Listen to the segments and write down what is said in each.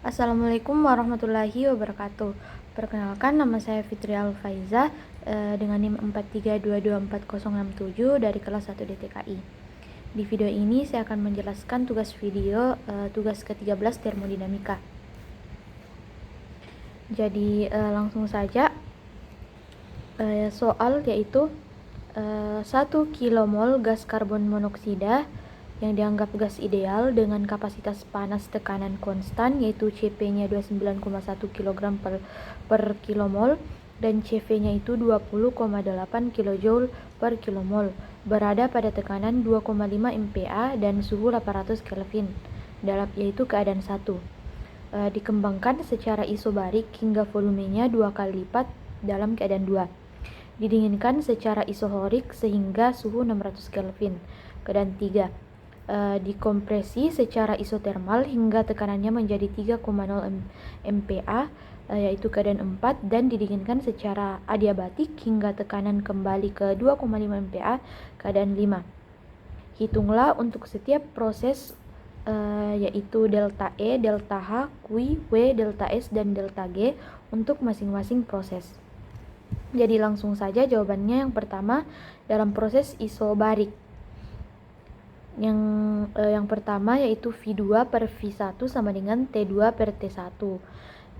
Assalamualaikum warahmatullahi wabarakatuh. Perkenalkan, nama saya Fitri Alfaiza dengan NIM 43224067 dari kelas 1 DTKI. Di video ini saya akan menjelaskan tugas video tugas ke-13 termodinamika. Jadi langsung saja soal yaitu 1 kilomol gas karbon monoksida yang dianggap gas ideal dengan kapasitas panas tekanan konstan yaitu Cp-nya 29,1 kg per kilomol dan Cv-nya itu 20,8 kJ per kilomol berada pada tekanan 2,5 MPa dan suhu 800 Kelvin yaitu keadaan 1. Dikembangkan secara isobarik hingga volumenya 2 kali lipat dalam keadaan 2. Didinginkan secara isohorik sehingga suhu 600 Kelvin. Keadaan 3. Dikompresi secara isotermal hingga tekanannya menjadi 3,0 MPa yaitu keadaan 4 dan didinginkan secara adiabatik hingga tekanan kembali ke 2,5 MPa keadaan 5. Hitunglah untuk setiap proses yaitu delta E, delta H, Q, W, delta S, dan delta G untuk masing-masing proses. Jadi langsung saja jawabannya. Yang pertama, dalam proses isobarik. Yang pertama yaitu V2 per V1 sama dengan T2 per T1.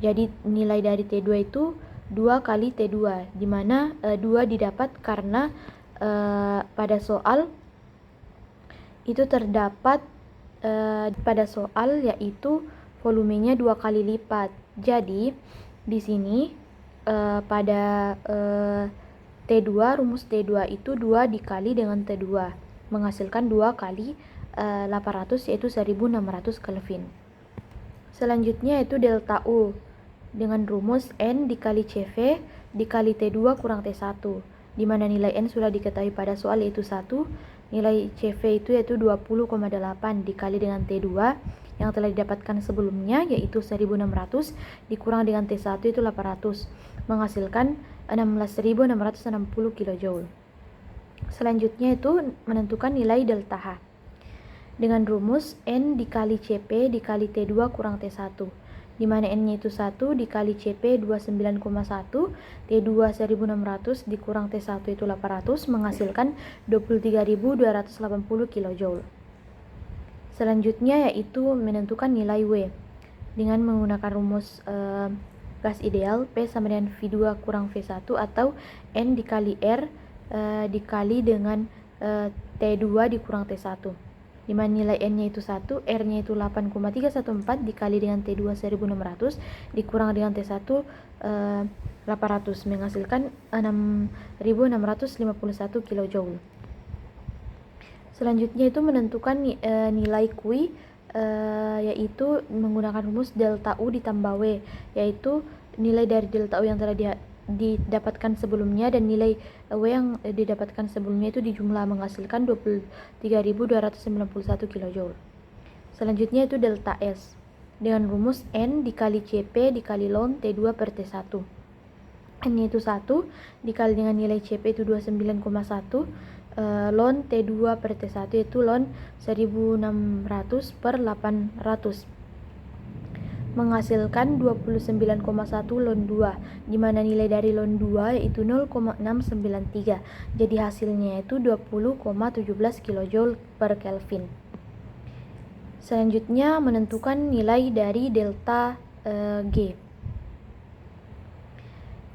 Jadi nilai dari T2 itu 2 kali T2, di mana 2 didapat karena pada soal itu terdapat pada soal yaitu volumenya 2 kali lipat. Jadi di sini pada T2, rumus T2 itu 2 dikali dengan T2 menghasilkan 2 kali 800 yaitu 1600 Kelvin. Selanjutnya itu delta U dengan rumus N dikali CV dikali T2 kurang T1, di mana nilai N sudah diketahui pada soal yaitu 1, nilai CV itu yaitu 20,8 dikali dengan T2 yang telah didapatkan sebelumnya yaitu 1600 dikurang dengan T1 itu 800 menghasilkan 16.660 kJ. Selanjutnya itu menentukan nilai delta H dengan rumus N dikali Cp dikali T2 kurang T1, di mana N-nya itu 1 dikali Cp 29,1, T2 1600 dikurang T1 itu 800 menghasilkan 23.280 kJ. Selanjutnya yaitu menentukan nilai W dengan menggunakan rumus gas ideal P sama dengan V2 kurang V1 atau N dikali R dikali dengan T2 dikurang T1, di mana nilai N-nya itu 1, R-nya itu 8,314 dikali dengan T2 1600 dikurang dengan T1 800 menghasilkan 6.651 kJ. Selanjutnya itu menentukan nilai Q yaitu menggunakan rumus delta U ditambah W, yaitu nilai dari delta U yang telah didapatkan sebelumnya dan nilai W yang didapatkan sebelumnya itu dijumlah menghasilkan 23.291 kJ. Selanjutnya itu delta S dengan rumus N dikali Cp dikali ln T2 per T1. N-nya itu 1 dikali dengan nilai Cp itu 29,1 ln T2 per T1 itu ln 1600 per 800 menghasilkan 29,1 ln 2, di mana nilai dari ln 2 yaitu 0,693. Jadi hasilnya itu 20,17 kJ per Kelvin. Selanjutnya menentukan nilai dari delta G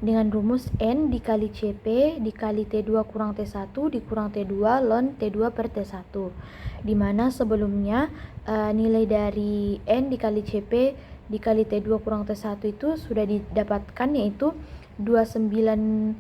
dengan rumus N dikali Cp dikali T2 kurang T1 dikurang T2 ln T2 per T1, di mana sebelumnya nilai dari N dikali Cp dikali T2 kurang T1 itu sudah didapatkan yaitu 29,1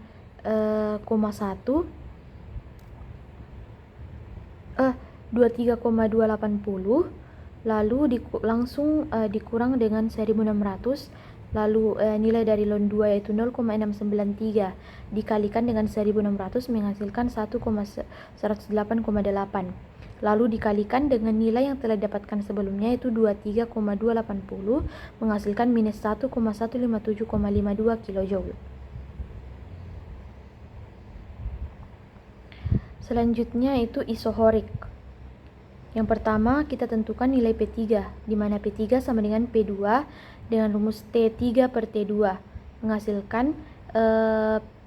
23,280 lalu langsung dikurang dengan 1600, lalu nilai dari ln 2 yaitu 0,693 dikalikan dengan 1600 menghasilkan 1,108,8, lalu dikalikan dengan nilai yang telah didapatkan sebelumnya yaitu 23,280 menghasilkan minus 1,157,52 kJ. Selanjutnya itu isohorik Yang pertama kita tentukan nilai P3, di mana P3 sama dengan P2 dengan rumus T3 per T2 menghasilkan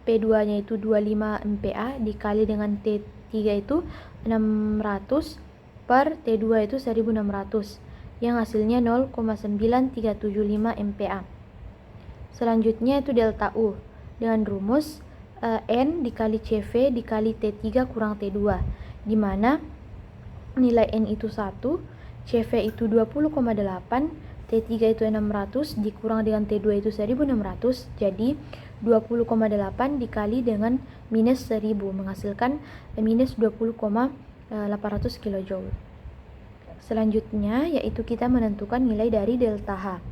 P2-nya itu 25 MPa dikali dengan T3 itu 600 per T2 itu 1600 yang hasilnya 0,9375 MPa. Selanjutnya itu delta U dengan rumus N dikali CV dikali T3 kurang T2, di mana nilai N itu 1, CV itu 20,8, T3 itu 600 dikurang dengan T2 itu 1600, jadi 20,8 dikali dengan minus 1000 menghasilkan minus 20,800 kJ. Selanjutnya yaitu kita menentukan nilai dari delta H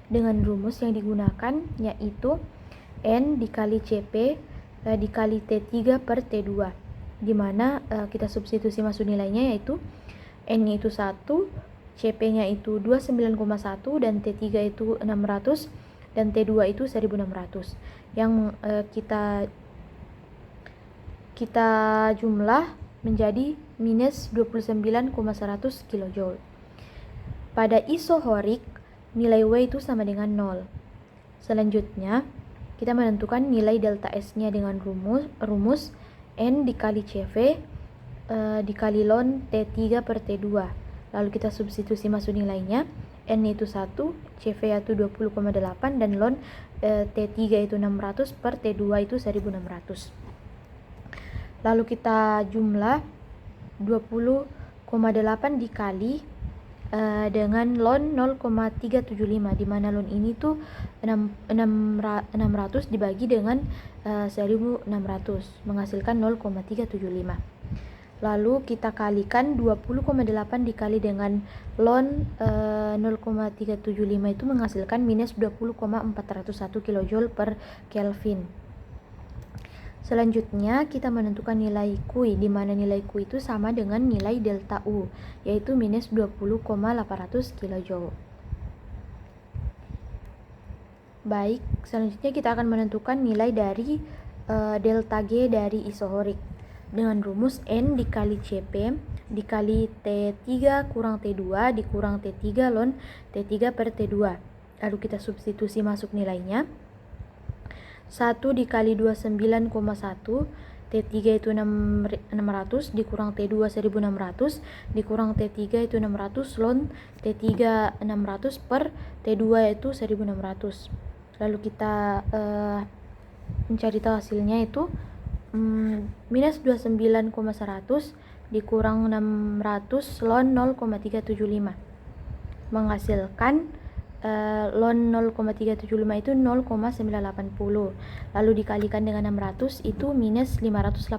dengan rumus yang digunakan yaitu N dikali CP dikali T3 per T2, di mana kita substitusi masuk nilainya yaitu N-nya itu 1, CP-nya itu 29,1 dan T3 itu 600 dan T2 itu 1600 yang kita jumlah menjadi minus 29,100 kJ. Pada isohorik nilai W itu sama dengan 0. Selanjutnya kita menentukan nilai delta S-nya dengan rumus N dikali CV dikali ln T3 per T2. Lalu kita substitusi masuk nilainya. N itu 1, CV itu 20,8 dan ln T3 itu 600 per T2 itu 1600. Lalu kita jumlah 20,8 dikali dengan ln 0,375, di mana ln ini tuh 600 dibagi dengan 1600 menghasilkan 0,375. Lalu kita kalikan 20,8 dikali dengan ln 0,375 itu menghasilkan minus 20,401 kJ per Kelvin. Selanjutnya kita menentukan nilai Q, di mana nilai Q itu sama dengan nilai delta U, yaitu minus 20,800 kJ. Baik, selanjutnya kita akan menentukan nilai dari delta G dari isohorik dengan rumus N dikali CP dikali T3 kurang T2 dikurang T3 ln T3 per T2. Lalu kita substitusi masuk nilainya. 1 dikali 29,1, T3 itu 600 dikurang T2 1600 dikurang T3 itu 600 ln T3 600 per T2 itu 1600. Lalu kita mencari tahu hasilnya itu minus 29,100 dikurang 600 ln 0,375 menghasilkan ln 0,375 itu 0,980. Lalu dikalikan dengan 600 itu minus 588.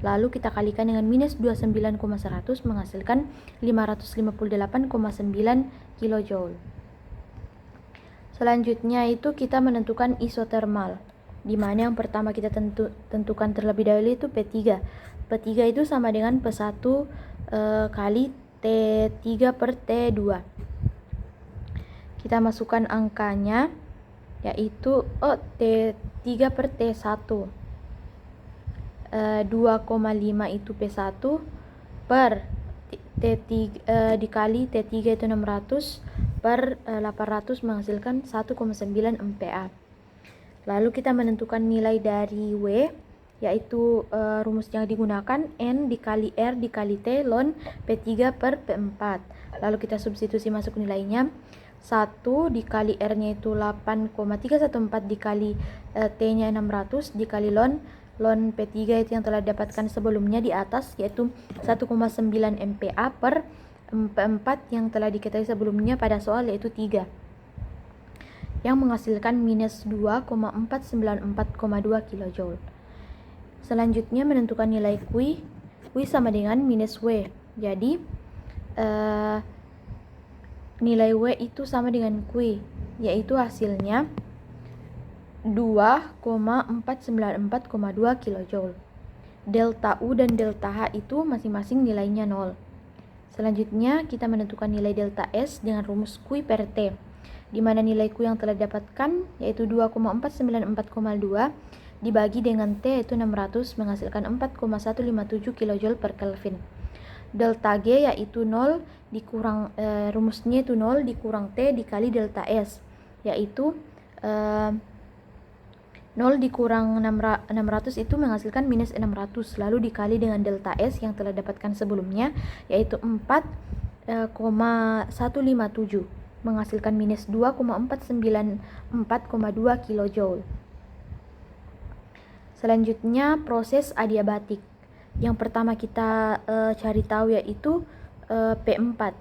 Lalu kita kalikan dengan minus 29,100 menghasilkan 558,9 kJ. Selanjutnya itu kita menentukan isotermal, di mana yang pertama kita tentukan terlebih dahulu itu P3. P3 itu sama dengan P1 kali T3 per T2. Kita masukkan angkanya yaitu T3 per T1 2,5 itu P1 per T3 dikali T3 itu 600 per 800 menghasilkan 1,9 MPa. Lalu kita menentukan nilai dari W, yaitu rumus yang digunakan N dikali R dikali T ln P3 per P4. Lalu kita substitusi masuk nilainya. 1 dikali R-nya itu 8,314 dikali T-nya 600 dikali ln P3 itu yang telah didapatkan sebelumnya di atas, yaitu 1,9 MPa per P4 yang telah diketahui sebelumnya pada soal, yaitu 3, yang menghasilkan minus 2,494,2 kJ. Selanjutnya menentukan nilai Q sama dengan minus W. Jadi nilai W itu sama dengan Q, yaitu hasilnya 2,494,2 kJ. Delta U dan delta H itu masing-masing nilainya 0. Selanjutnya kita menentukan nilai delta S dengan rumus Q per T, di mana nilai Q yang telah didapatkan yaitu 2,494,2 dibagi dengan T yaitu 600 menghasilkan 4,157 kJ per Kelvin. delta G yaitu 0 dikurang rumusnya itu 0 dikurang T dikali delta S, yaitu 0 dikurang 600 itu menghasilkan minus 600, lalu dikali dengan delta S yang telah dapatkan sebelumnya yaitu 4,157 menghasilkan minus 2,494,2 kilojoule. Selanjutnya proses adiabatik. Yang pertama kita cari tahu yaitu P4.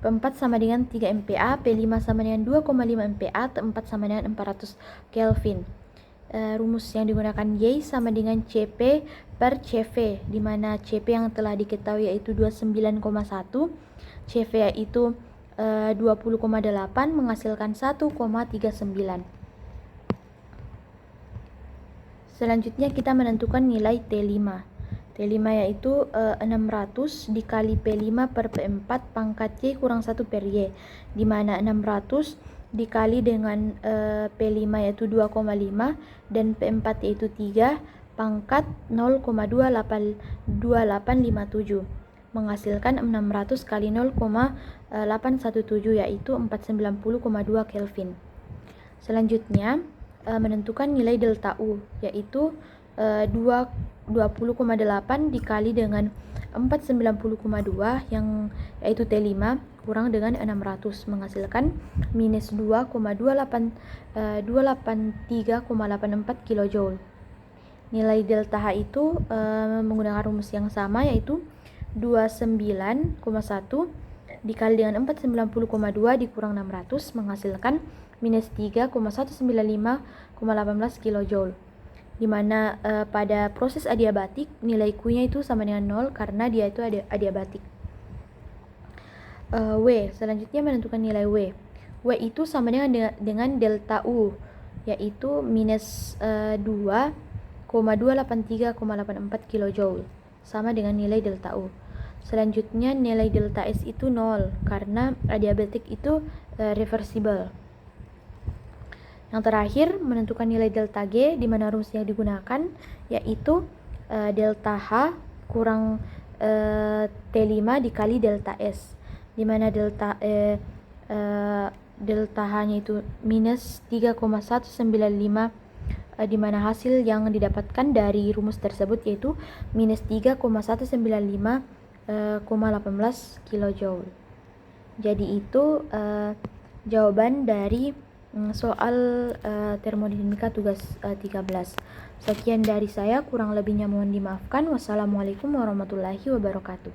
P4 sama dengan 3 MPa, P5 sama dengan 2,5 MPa, T4 sama dengan 400 Kelvin. Rumus yang digunakan Y sama dengan CP per CV, di mana CP yang telah diketahui yaitu 29,1, CV yaitu 20,8 menghasilkan 1,39. Selanjutnya kita menentukan nilai T5. T5 yaitu 600 dikali P5 per P4 pangkat Y kurang 1 per Y, di mana 600 dikali dengan P5 yaitu 2,5 dan P4 yaitu 3 pangkat 0,2857 menghasilkan 600 kali 0,817 yaitu 490,2 Kelvin. Selanjutnya menentukan nilai delta U yaitu 20,8 dikali dengan 490,2 yang yaitu T5 kurang dengan 600 menghasilkan minus 2,283,84 kilojoule. Nilai delta H itu menggunakan rumus yang sama yaitu 29,1 dikali dengan 490,2 dikurang 600 menghasilkan minus 3,195,18 kilojoule, di mana pada proses adiabatik nilai Q-nya itu sama dengan 0 karena dia itu adiabatik. W, selanjutnya menentukan nilai W. W itu sama dengan delta U yaitu minus 2,283,84 kilojoule sama dengan nilai delta U. Selanjutnya nilai delta S itu 0 karena adiabatik itu reversible. Yang terakhir menentukan nilai delta G, di mana rumus yang digunakan yaitu delta H kurang T5 dikali delta S, di mana delta H-nya itu minus 3,195, di mana hasil yang didapatkan dari rumus tersebut yaitu minus 3,195,18 kilojoule. Jadi itu jawaban dari soal termodinamika tugas 13. Sekian dari saya, kurang lebihnya mohon dimaafkan. Wassalamualaikum warahmatullahi wabarakatuh.